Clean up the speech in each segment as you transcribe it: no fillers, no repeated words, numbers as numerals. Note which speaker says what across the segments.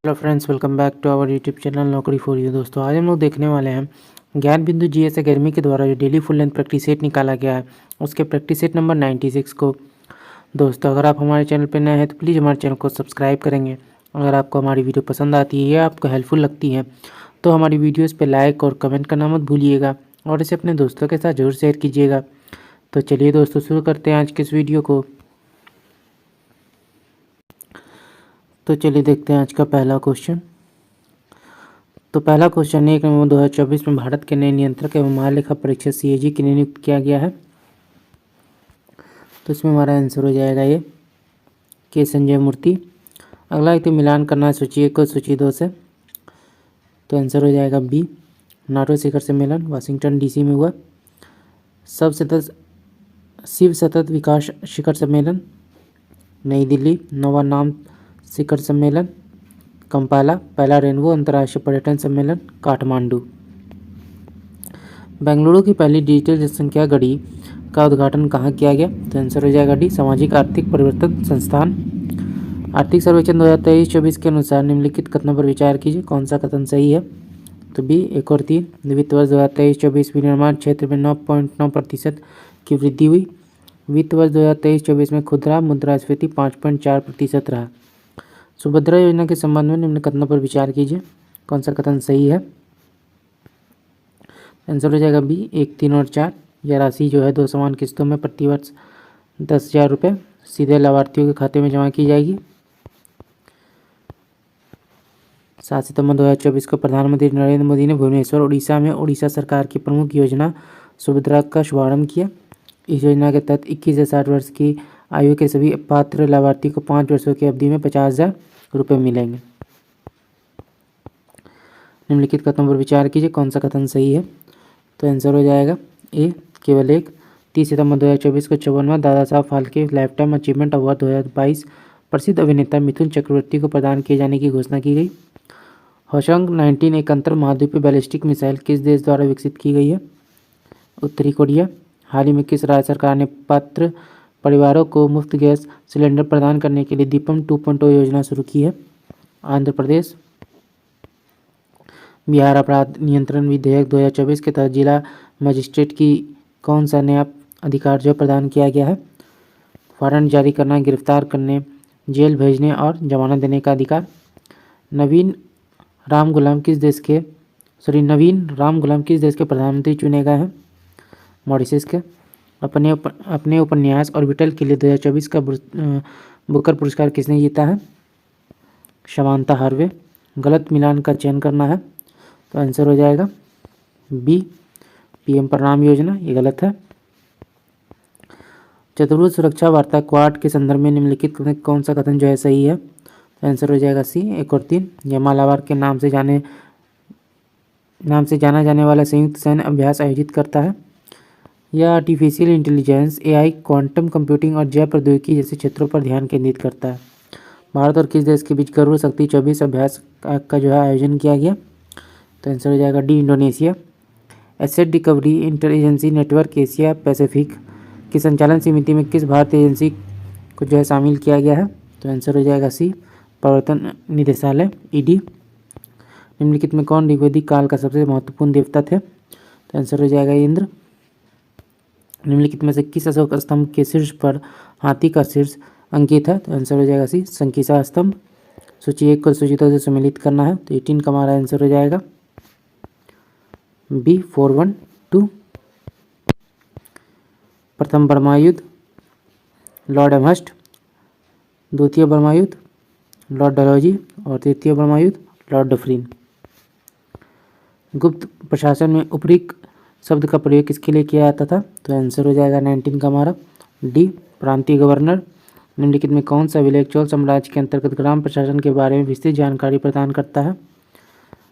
Speaker 1: Hello friends, welcome back to our YouTube channel Naukri for you. दोस्तों, आज हम लोग देखने वाले हैं ज्ञान बिंदु जीएस एकेडमी के द्वारा जो daily full length practice set निकाला गया है उसके प्रैक्टिस सेट नंबर 96 को। दोस्तों, अगर आप हमारे चैनल पर नए हैं तो प्लीज़ हमारे चैनल को सब्सक्राइब करेंगे। अगर आपको हमारी वीडियो पसंद आती है या आपको हेल्पफुल लगती है तो हमारी वीडियोज़ पर लाइक और कमेंट करना मत भूलिएगा और इसे अपने दोस्तों के साथ जरूर शेयर कीजिएगा। तो चलिए दोस्तों, शुरू करते हैं आज के इस वीडियो को। तो चलिए देखते हैं आज का पहला क्वेश्चन। तो पहला क्वेश्चन 1 नवंबर 2024 में भारत के नए नियंत्रक एवं महालेखा परीक्षक सीएजी के लिए नियुक्त किया गया है। तो इसमें हमारा आंसर हो जाएगा ये के संजय मूर्ति। अगला एक तो मिलान करना है सूची 1 को सूची 2 से। तो आंसर हो जाएगा बी नाटो शिखर सम्मेलन वाशिंगटन डीसी में हुआ। शिव सतत विकास शिखर सम्मेलन नई दिल्ली। नवा नाम शिखर सम्मेलन कंपाला। पहला रेनबो अंतर्राष्ट्रीय पर्यटन सम्मेलन काठमांडू। बेंगलुरु की पहली डिजिटल जनसंख्या घड़ी का उद्घाटन कहाँ किया गया। तो आंसर हो जाएगा डी सामाजिक आर्थिक परिवर्तन संस्थान। आर्थिक सर्वेक्षण 2023-24 के अनुसार निम्नलिखित कथनों पर विचार कीजिए, कौन सा कथन सही है। तो बी 1 और 3 वित्त वर्ष 2023-24 विनिर्माण क्षेत्र में 9.9% की वृद्धि हुई। वित्त वर्ष 2023-24 में खुदरा मुद्रास्फीति 5.4% रहा। सुभद्रा योजना के संबंध में निम्न कथनों पर विचार कीजिए, कौन सा कथन सही है। आंसर हो जाएगा बी 1, 3 और 4। यह राशि जो है 2 समान किस्तों में प्रतिवर्ष 10,000 रुपये सीधे लाभार्थियों के खाते में जमा की जाएगी। 7 सितंबर 2024 को प्रधानमंत्री नरेंद्र मोदी ने भुवनेश्वर उड़ीसा में उड़ीसा सरकार की प्रमुख योजना सुभद्रा का शुभारंभ किया। इस योजना के तहत 21 से 60 वर्ष की आयु के सभी पात्र लाभार्थी को 5 वर्षों की अवधि में 50,000 रुपये मिलेंगे। निम्नलिखित कथनों पर विचार कीजिए, कौन सा कथन सही है। तो आंसर हो जाएगा ए केवल एक। 30 सितंबर 2024 को 54वां Dada Saheb Phalke life time achievement award 2022 प्रसिद्ध अभिनेता मिथुन चक्रवर्ती को प्रदान किए जाने की घोषणा की गई। होशंग 19 एक अंतर महाद्वीपीय बैलिस्टिक मिसाइल किस देश द्वारा विकसित की गई है। उत्तरी कोरिया। हाल ही में किस राज्य सरकार ने पात्र परिवारों को मुफ्त गैस सिलेंडर प्रदान करने के लिए दीपम 2.0 योजना शुरू की है। आंध्र प्रदेश। बिहार अपराध नियंत्रण विधेयक 2024 के तहत जिला मजिस्ट्रेट की कौन सा नया अधिकार जो प्रदान किया गया है। वारंट जारी करना, गिरफ्तार करने, जेल भेजने और जमानत देने का अधिकार। नवीन राम गुलाम किस देश के प्रधानमंत्री चुने गए हैं। मॉरिशस के। अपने उपन्यास ऑर्बिटल के लिए 2024 का बुकर पुरस्कार किसने जीता है। शमांता हार्वे। गलत मिलान का चयन करना है। तो आंसर हो जाएगा बी पीएम प्रणाम योजना, ये गलत है। चतुर्भुज सुरक्षा वार्ता क्वाड के संदर्भ में निम्नलिखित कौन सा कथन जो है सही है। तो आंसर हो जाएगा सी 1 और 3। यह मालाबार के नाम से जाना जाने वाला संयुक्त सैन्य अभ्यास आयोजित करता है। यह artificial intelligence, AI, quantum computing और जैव प्रौद्योगिकी जैसे क्षेत्रों पर ध्यान केंद्रित करता है। भारत और किस देश के बीच गरुड़ शक्ति 24 अभ्यास का जो है आयोजन किया गया। तो आंसर हो जाएगा D Indonesia. Asset recovery intelligence network Asia Pacific की संचालन समिति में किस भारतीय एजेंसी को जो है शामिल किया गया है। तो आंसर हो जाएगा सी प्रवर्तन निदेशालय ईडी। निम्नलिखित में कौन ऋग्वेदिक काल का सबसे महत्वपूर्ण देवता थे। तो आंसर हो जाएगा इंद्र। निम्नलिखित में से किस अशोक स्तंभ के शीर्ष पर हाथी का शीर्ष अंकित है। तो आंसर हो जाएगा सी संकिसा स्तंभ। सूची 1 को सूची 2 से सम्मिलित करना है। तो 18 का हमारा आंसर हो जाएगा बी 412। प्रथम बर्मा युद्ध लॉर्ड एमहर्स्ट। द्वितीय बर्मा युद्ध लॉर्ड डलहौजी और तृतीय बर्मा युद्ध लॉर्ड डफरिन। गुप्त प्रशासन में उपरी शब्द का प्रयोग किसके लिए किया जाता था। तो आंसर हो जाएगा 19 का हमारा डी प्रांतीय गवर्नर। निम्नलिखित में कौन सा विलेख चोल साम्राज्य के अंतर्गत ग्राम प्रशासन के बारे में विस्तृत जानकारी प्रदान करता है।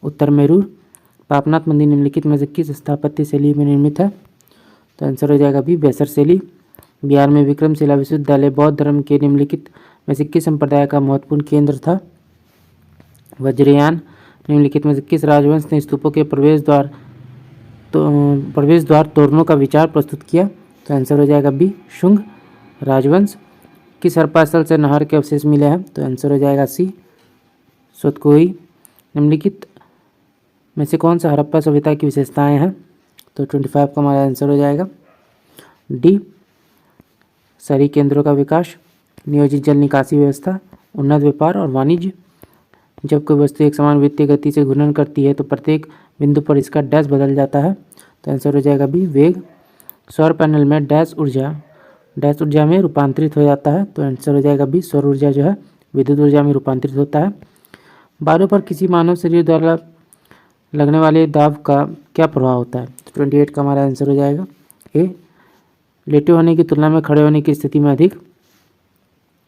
Speaker 1: उत्तर मेरूर। पापनाथ मंदिर निम्नलिखित में से किस स्थापत्य शैली में निर्मित है। तो आंसर हो जाएगा बी बेसर शैली। बिहार में विक्रमशिला विश्वविद्यालय बौद्ध धर्म के निम्नलिखित में से किस संप्रदाय का महत्वपूर्ण केंद्र था। वज्रयान। निम्नलिखित में से किस राजवंश ने स्तूपों के प्रवेश द्वार तोड़ने का विचार प्रस्तुत किया। तो आंसर हो जाएगा बी शुंग राजवंश। किस हड़प्पा स्थल से नहर के अवशेष मिले हैं। तो आंसर हो जाएगा सी सोतकोई। निम्नलिखित में से कौन सा हड़प्पा सभ्यता की विशेषताएं हैं? तो 25 का हमारा आंसर हो जाएगा डी, शहरी केंद्रों का विकास, नियोजित जल निकासी व्यवस्था, उन्नत व्यापार और वाणिज्य। जब कोई वस्तु एक समान वित्तीय गति से घूर्णन करती है तो प्रत्येक बिंदु पर इसका डैश बदल जाता है, तो आंसर हो जाएगा बी, वेग। सौर पैनल में डैश ऊर्जा में रूपांतरित हो जाता है, तो आंसर हो जाएगा बी, सौर ऊर्जा जो है विद्युत ऊर्जा में रूपांतरित होता है। बालों पर किसी मानव शरीर द्वारा लगने वाले दाब का क्या प्रभाव होता है? तो 28 का हमारा आंसर हो जाएगा ए, लेटे होने की तुलना में खड़े होने की स्थिति में अधिक।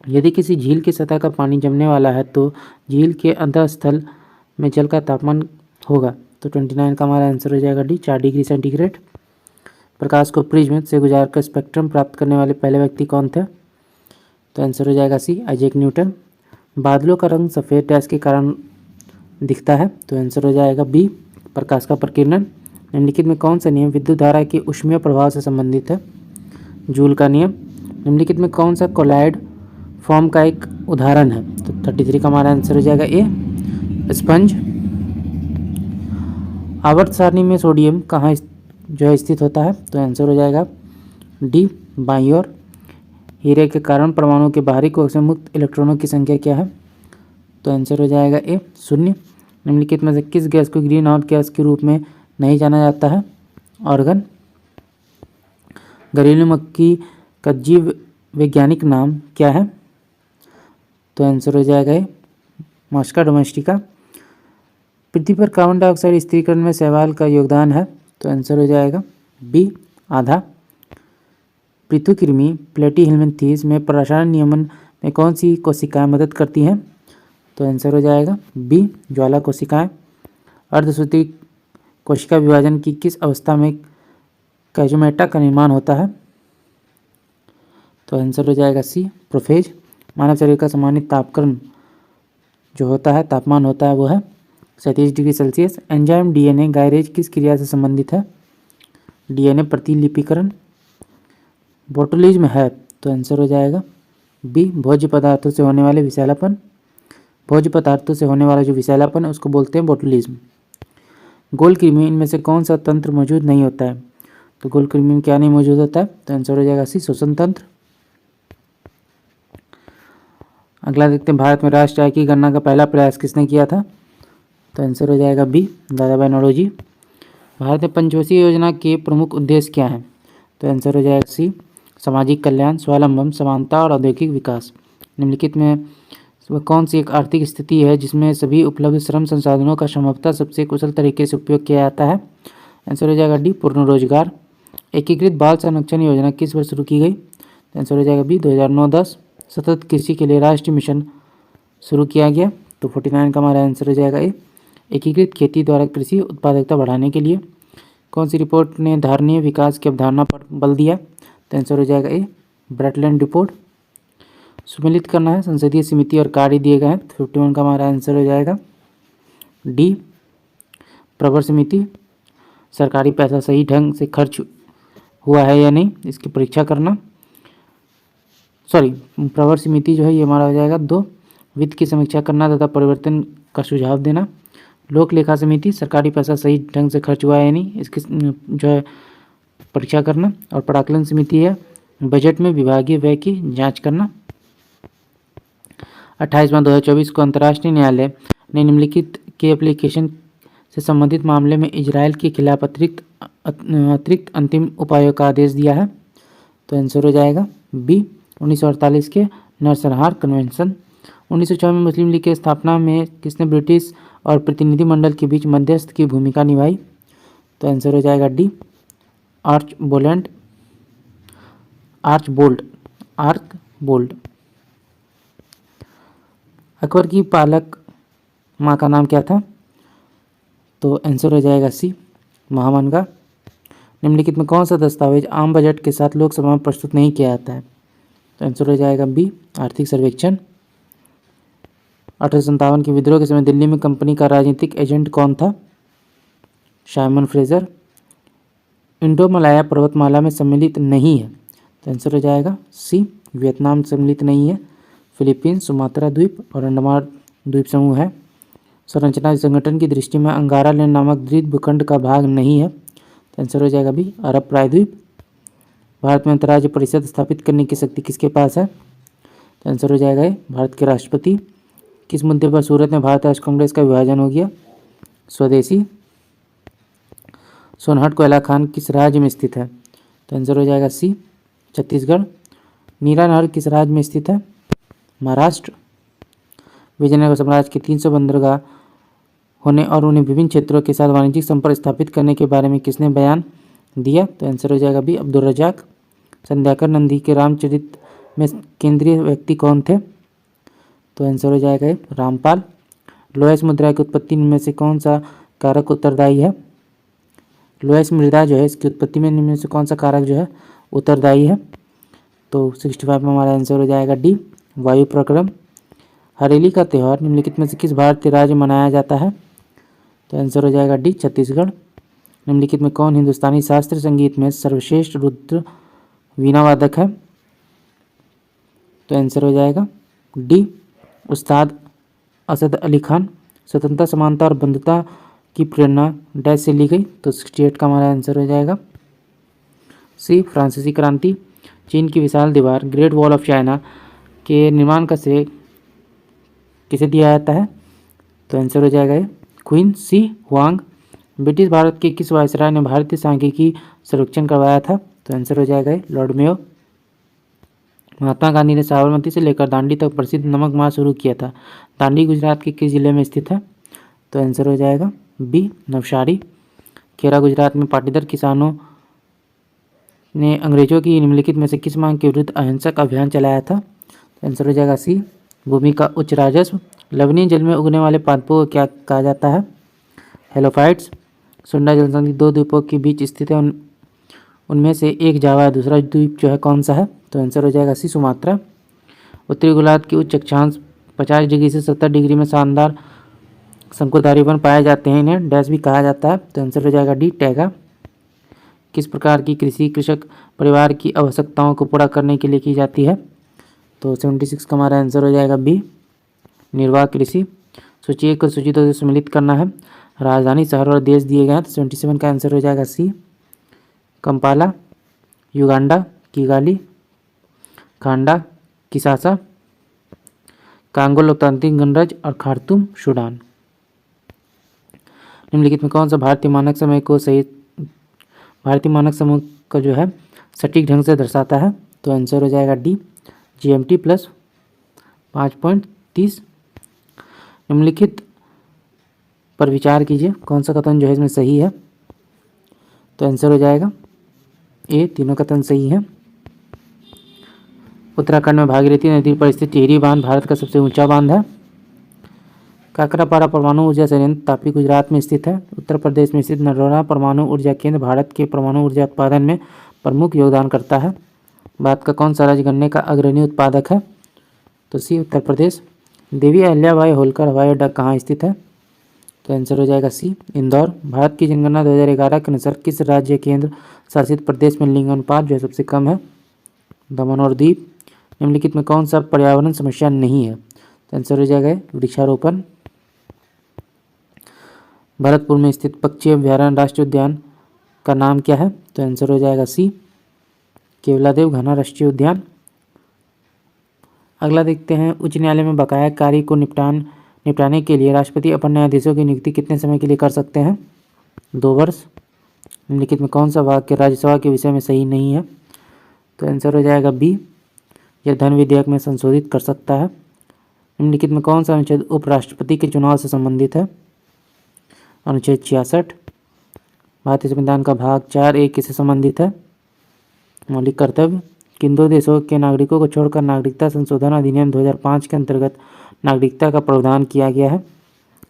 Speaker 1: यदि किसी झील की सतह का पानी जमने वाला है तो झील के अंतःस्थल में जल का तापमान होगा, तो 29 का हमारा आंसर हो जाएगा डी, 4 डिग्री सेंटीग्रेड। प्रकाश को प्रिज्म से गुजारकर स्पेक्ट्रम प्राप्त करने वाले पहले व्यक्ति कौन थे? तो आंसर हो जाएगा सी, आइजैक न्यूटन। बादलों का रंग सफ़ेद डैश के कारण दिखता है, तो आंसर हो जाएगा बी, प्रकाश का प्रकीर्णन। निम्नलिखित में कौन सा नियम विद्युत धारा के ऊष्मीय प्रभाव से संबंधित है? जूल का नियम। निम्नलिखित में कौन सा कोलॉइड फॉर्म का एक उदाहरण है? तो 33 का हमारा आंसर हो जाएगा ए, स्पंज। आवर्त सारणी में सोडियम कहाँ जो है स्थित होता है? तो आंसर हो जाएगा डी, बाईं ओर। हीरे के कारण परमाणु के बाहरी कोश में मुक्त इलेक्ट्रॉनों की संख्या क्या है? तो आंसर हो जाएगा ए, 0। निम्नलिखित में से किस गैस को ग्रीन हाउस गैस के रूप में नहीं जाना जाता है? ऑर्गन। घरेलू मक्खी का जीव वैज्ञानिक नाम क्या है? तो आंसर हो जाएगा ए, मस्का डोमेस्टिका। पृथ्वी पर कार्बन डाइऑक्साइड स्थिरीकरण में शैवाल का योगदान है, तो आंसर हो जाएगा बी, आधा। पृथुकृमि प्लेटीहेल्मिन्थेस में प्रसारण नियमन में कौन सी कोशिकाएं मदद करती हैं? तो आंसर हो जाएगा बी, ज्वाला कोशिकाएं। अर्धसूत्री कोशिका विभाजन की किस अवस्था में कैजोमेटा का निर्माण होता है? तो आंसर हो जाएगा सी, प्रोफेज। मानव शरीर का सामान्य तापक्रम जो होता है, तापमान होता है, वो है 37 degree Celsius. Enzyme DNA gyrase किस क्रिया से संबंधित है? डीएनए प्रतिलिपिकरण। बोटुलिज्म है, तो आंसर हो जाएगा बी, भोज्य पदार्थों से होने वाले विषैलापन। भोज्य पदार्थों से होने वाला जो विषैलापन है उसको बोलते हैं बोटुलिज्म। गोल कृमि इनमें से कौन सा तंत्र मौजूद नहीं होता है? तो गोल कृमि में क्या नहीं मौजूद होता है? तो आंसर हो जाएगा सी, श्वसन तंत्र। अगला देखते हैं, भारत में राष्ट्रीय आय की गणना का पहला प्रयास किसने किया था? तो आंसर हो जाएगा बी, दादाभाई नौरोजी। भारत में पंचवर्षीय योजना के प्रमुख उद्देश्य क्या हैं? तो आंसर हो जाएगा सी, सामाजिक कल्याण, स्वावलंबन, समानता और औद्योगिक विकास। निम्नलिखित में वह कौन सी एक आर्थिक स्थिति है जिसमें सभी उपलब्ध श्रम संसाधनों का संभवतः सबसे कुशल तरीके से उपयोग किया जाता है? आंसर हो जाएगा डी, पूर्ण रोजगार। एकीकृत बाल संरक्षण योजना किस वर्ष शुरू की गई? तो आंसर हो जाएगा बी, 2009-10। सतत कृषि के लिए राष्ट्रीय मिशन शुरू किया गया, तो 49 का हमारा आंसर हो जाएगा ए, एकीकृत खेती द्वारा कृषि उत्पादकता बढ़ाने के लिए। कौन सी रिपोर्ट ने धारणीय विकास की अवधारणा पर बल दिया? तो आंसर हो जाएगा ए, ब्रटलैंड रिपोर्ट। सुमेलित करना है, संसदीय समिति और कार्य दिए गए हैं, तो 51 का हमारा आंसर हो जाएगा डी, प्रवर समिति। सरकारी पैसा सही ढंग से खर्च हुआ है या नहीं, इसकी परीक्षा करना। प्रवर समिति जो है ये हमारा हो जाएगा 2, वित्त की समीक्षा करना तथा परिवर्तन का सुझाव देना। लोक लेखा समिति, सरकारी पैसा सही ढंग से खर्च हुआ है या नहीं, इसकी जो है परीक्षा करना। और प्राक्कलन समिति है बजट में विभागीय व्यय की जांच करना। 28/2024 को अंतर्राष्ट्रीय न्यायालय ने निम्नलिखित के एप्लीकेशन से संबंधित मामले में इजराइल के खिलाफ अतिरिक्त अंतिम उपायों का आदेश दिया है, तो आंसर हो जाएगा बी, 1948 के नरसंहार कन्वेंशन। 1906 में मुस्लिम लीग की स्थापना में किसने ब्रिटिश और प्रतिनिधिमंडल के बीच मध्यस्थ की भूमिका निभाई? तो आंसर हो जाएगा डी, आर्चबोल्ड। अकबर की पालक माँ का नाम क्या था? तो आंसर हो जाएगा सी, महामनगा। निम्नलिखित में कौन सा दस्तावेज आम बजट के साथ लोकसभा में प्रस्तुत नहीं किया जाता है? तो आंसर हो जाएगा बी, आर्थिक सर्वेक्षण। 1857 के विद्रोह के समय दिल्ली में कंपनी का राजनीतिक एजेंट कौन था? Simon Fraser. इंडो मलाया पर्वतमाला में सम्मिलित नहीं है, तो आंसर हो जाएगा सी, वियतनाम सम्मिलित नहीं है। फिलीपींस, सुमात्रा द्वीप और अंडमान द्वीप समूह है। संरचना संगठन की दृष्टि में अंगारा लैंड नामक द्वीप भूखंड का भाग नहीं है, तो आंसर हो जाएगा बी अरब प्रायद्वीप। भारत में अंतर्राज्य परिषद स्थापित करने की शक्ति किसके पास है, तो आंसर हो जाएगा भारत के राष्ट्रपति। किस मुद्दे पर सूरत में भारत राष्ट्र कांग्रेस का विभाजन हो गया, स्वदेशी। सोनहठ कोयला खान किस राज्य में स्थित है, तो आंसर हो जाएगा सी छत्तीसगढ़। नीरा नहर किस राज्य में स्थित है, महाराष्ट्र। विजयनगर साम्राज्य के 300 बंदरगाह होने और उन्हें विभिन्न क्षेत्रों के साथ वाणिज्यिक संपर्क स्थापित करने के बारे में किसने बयान दिया, तो आंसर हो जाएगा बी अब्दुल रजाक। संध्याकर नंदी के रामचरित में केंद्रीय व्यक्ति कौन थे, तो आंसर हो जाएगा रामपाल। लोयस मुद्रा की उत्पत्ति में से कौन सा कारक उत्तरदायी है, लोयस मृदा जो है इसकी उत्पत्ति में निम्न में से कौन सा कारक जो है उत्तरदायी है, तो 65 में हमारा आंसर हो जाएगा डी वायु प्रक्रम। हरेली का त्यौहार निम्नलिखित में से किस भारतीय राज्य मनाया जाता है, तो आंसर हो जाएगा डी छत्तीसगढ़। निम्नलिखित में कौन हिंदुस्तानी शास्त्रीय संगीत में सर्वश्रेष्ठ रुद्र वीणा वादक है, तो आंसर हो जाएगा डी उस्ताद असद अली खान। स्वतंत्रता समानता और बंधुता की प्रेरणा डैश से ली गई, तो 68 का हमारा आंसर हो जाएगा सी फ्रांसीसी क्रांति। चीन की विशाल दीवार ग्रेट वॉल ऑफ चाइना के निर्माण का श्रेय किसे दिया जाता है, तो आंसर हो जाएगा क्वीन सी हुआंग। ब्रिटिश भारत के किस वायसराय ने भारतीय सांख्यिकी सर्वेक्षण करवाया था, तो आंसर हो जाएगा लॉर्ड मेयो। महात्मा गांधी ने साबरमती से लेकर दांडी तक प्रसिद्ध नमक मार्च शुरू किया था, दांडी गुजरात के किस जिले में स्थित है, तो आंसर हो जाएगा बी नवसारी। खेरा गुजरात में पाटीदार किसानों ने अंग्रेजों की निम्नलिखित में से किस मांग के विरुद्ध अहिंसक अभियान चलाया था, तो आंसर हो जाएगा सी भूमि का उच्च राजस्व। लवणीय जल में उगने वाले पादपों को क्या कहा जाता है, हेलोफाइट्स। सुंडा जलसंधि दो द्वीपों के बीच स्थित है, उनमें से एक जावा है, दूसरा द्वीप जो है कौन सा है, तो आंसर हो जाएगा सी सुमात्रा। उत्तरी गोलार्ध के उच्च अक्षांश 50 डिग्री से 70 डिग्री में शानदार शंकुधारी वन पाए जाते हैं, इन्हें डैश भी कहा जाता है, तो आंसर हो जाएगा डी टैगा। किस प्रकार की कृषि कृषक परिवार की आवश्यकताओं को पूरा करने के लिए की जाती है, तो 76 का हमारा आंसर हो जाएगा बी निर्वाह कृषि। सूची 1 को सूची 2 से सम्मिलित करना है, राजधानी शहर और देश दिए गए हैं, तो 77 का आंसर हो जाएगा सी कंपाला, युगांडा, किगाली, कांडा, किसासा, कांगो लोकतांत्रिक गणराज्य और खार्तूम सूडान। निम्नलिखित में कौन सा भारतीय मानक समय को जो है सटीक ढंग से दर्शाता है, तो आंसर हो जाएगा डी GMT प्लस 5.30। निम्नलिखित पर विचार कीजिए, कौन सा कथन जो है इसमें सही है, तो आंसर हो जाएगा ए तीनों कथन सही है। उत्तराखंड में भागीरथी नदी पर स्थित टिहरी बांध भारत का सबसे ऊंचा बांध है। काकरापारा परमाणु ऊर्जा संयंत्र तापी गुजरात में स्थित है। उत्तर प्रदेश में स्थित नरोरा परमाणु ऊर्जा केंद्र भारत के परमाणु ऊर्जा उत्पादन में प्रमुख योगदान करता है। भारत का कौन सा राज्य गन्ने का अग्रणी उत्पादक है, तो सी उत्तर प्रदेश। देवी अहिल्याबाई होलकर हवाई अड्डा कहाँ स्थित है, तो आंसर हो जाएगा सी इंदौर। भारत की जनगणना 2011 के अनुसार किस राज्य केंद्र शासित प्रदेश में लिंग अनुपात जो है सबसे कम है, दमन और दीव। निम्नलिखित में कौन सा पर्यावरण समस्या नहीं है, तो आंसर हो जाएगा वृक्षारोपण। भरतपुर में स्थित पक्षी अभ्यारण्य राष्ट्रीय उद्यान का नाम क्या है, तो आंसर हो जाएगा सी केवलादेव घना राष्ट्रीय उद्यान। अगला देखते हैं, उच्च न्यायालय में बकाया कार्य को निपटाने के लिए राष्ट्रपति अपर न्यायाधीशों की नियुक्ति कितने समय के लिए कर सकते हैं, 2 वर्ष। निम्नलिखित में कौन सा वाक्य राज्यसभा के विषय में सही नहीं है, तो आंसर हो जाएगा बी यह धन विधेयक में संशोधित कर सकता है। निम्नलिखित में कौन सा अनुच्छेद उपराष्ट्रपति के चुनाव से संबंधित है, अनुच्छेद 66। भारतीय संविधान का भाग 4A किससे संबंधित है, मौलिक कर्तव्य। किन 2 देशों के नागरिकों को छोड़कर नागरिकता संशोधन अधिनियम 2005 के अंतर्गत नागरिकता का प्रावधान किया गया है,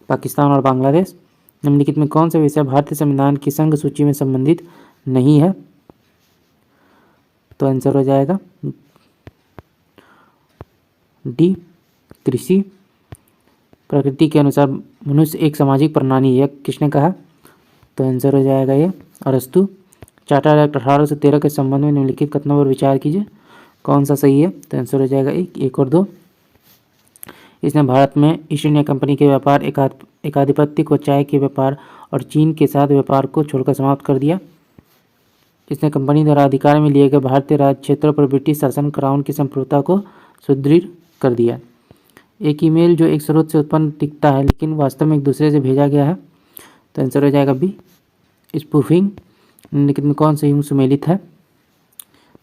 Speaker 1: पाकिस्तान और बांग्लादेश। निम्नलिखित में कौन सा विषय भारतीय संविधान की संघ सूची में संबंधित नहीं है, तो आंसर हो जाएगा डी कृषि। प्रकृति के अनुसार मनुष्य एक सामाजिक प्राणी है, किसने कहा, तो आंसर हो जाएगा ये अरस्तु। चार्टर एक्ट 1813 के संबंध में निम्नलिखित कथनों पर विचार कीजिए, कौन सा सही है, तो आंसर हो जाएगा 1 और 2। इसने भारत में ईस्ट इंडिया कंपनी के व्यापार एकाधिपत्य को, चाय के व्यापार और चीन के साथ व्यापार को छोड़कर समाप्त कर दिया। इसने कंपनी द्वारा अधिकार में लिए गए भारतीय राज्य क्षेत्रों पर ब्रिटिश शासन क्राउन की संप्रभुता को सुदृढ़ कर दिया। एक ईमेल जो एक स्रोत से उत्पन्न दिखता है लेकिन वास्तव में एक दूसरे से भेजा गया है, तो आंसर हो जाएगा बी, स्पूफिंग। निम्नलिखित में कौन सा सुमेलित है,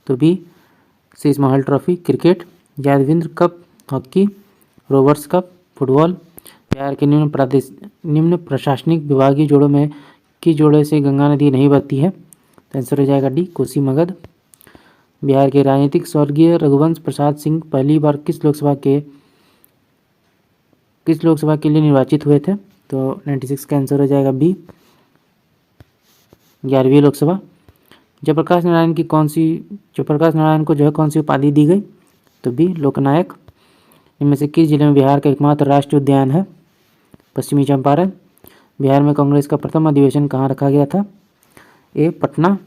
Speaker 1: तो B, Sheesh Mahal trophy cricket, Yadavindra cup hockey, Rovers cup football. Bihar के निम्न प्रशासनिक विभागीय जोड़ों में किस जोड़े से गंगा नदी नहीं बहती है, तो आंसर हो जाएगा डी, कोसी मगध। बिहार के राजनीतिक स्वर्गीय रघुवंश प्रसाद सिंह पहली बार किस लोकसभा के लिए निर्वाचित हुए थे, तो 96 का आंसर हो जाएगा बी, 11वीं लोकसभा। जयप्रकाश नारायण को जो है कौन सी उपाधि दी गई, तो बी, लोकनायक। इनमें से किस जिले में बिहार का एकमात्र राष्ट्रीय उद्यान है, पश्चिमी चंपारण। बिहार में कांग्रेस का प्रथम अधिवेशन कहाँ रखा गया था, ए, पटना।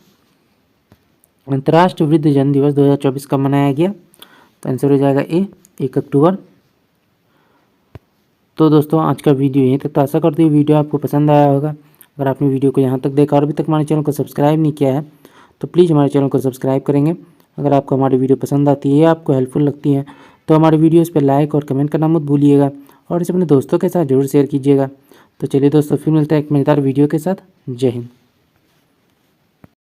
Speaker 1: अंतर्राष्ट्रीय वृद्धजन दिवस 2024 कब मनाया गया, तो आंसर हो जाएगा ए, 1 अक्टूबर। तो दोस्तों आज का वीडियो यहीं तक, तो आशा करती हूँ वीडियो आपको पसंद आया होगा। अगर आपने वीडियो को यहाँ तक देखा और अभी तक हमारे चैनल को सब्सक्राइब नहीं किया है तो प्लीज़ हमारे चैनल को सब्सक्राइब करेंगे। अगर आपको हमारी वीडियो पसंद आती है या आपको हेल्पफुल लगती है तो हमारे वीडियोज़ पर लाइक और कमेंट करना मत भूलिएगा और इसे अपने दोस्तों के साथ जरूर शेयर कीजिएगा। तो चलिए दोस्तों, फिर मिलते हैं एक मज़ेदार वीडियो के साथ। जय हिंद।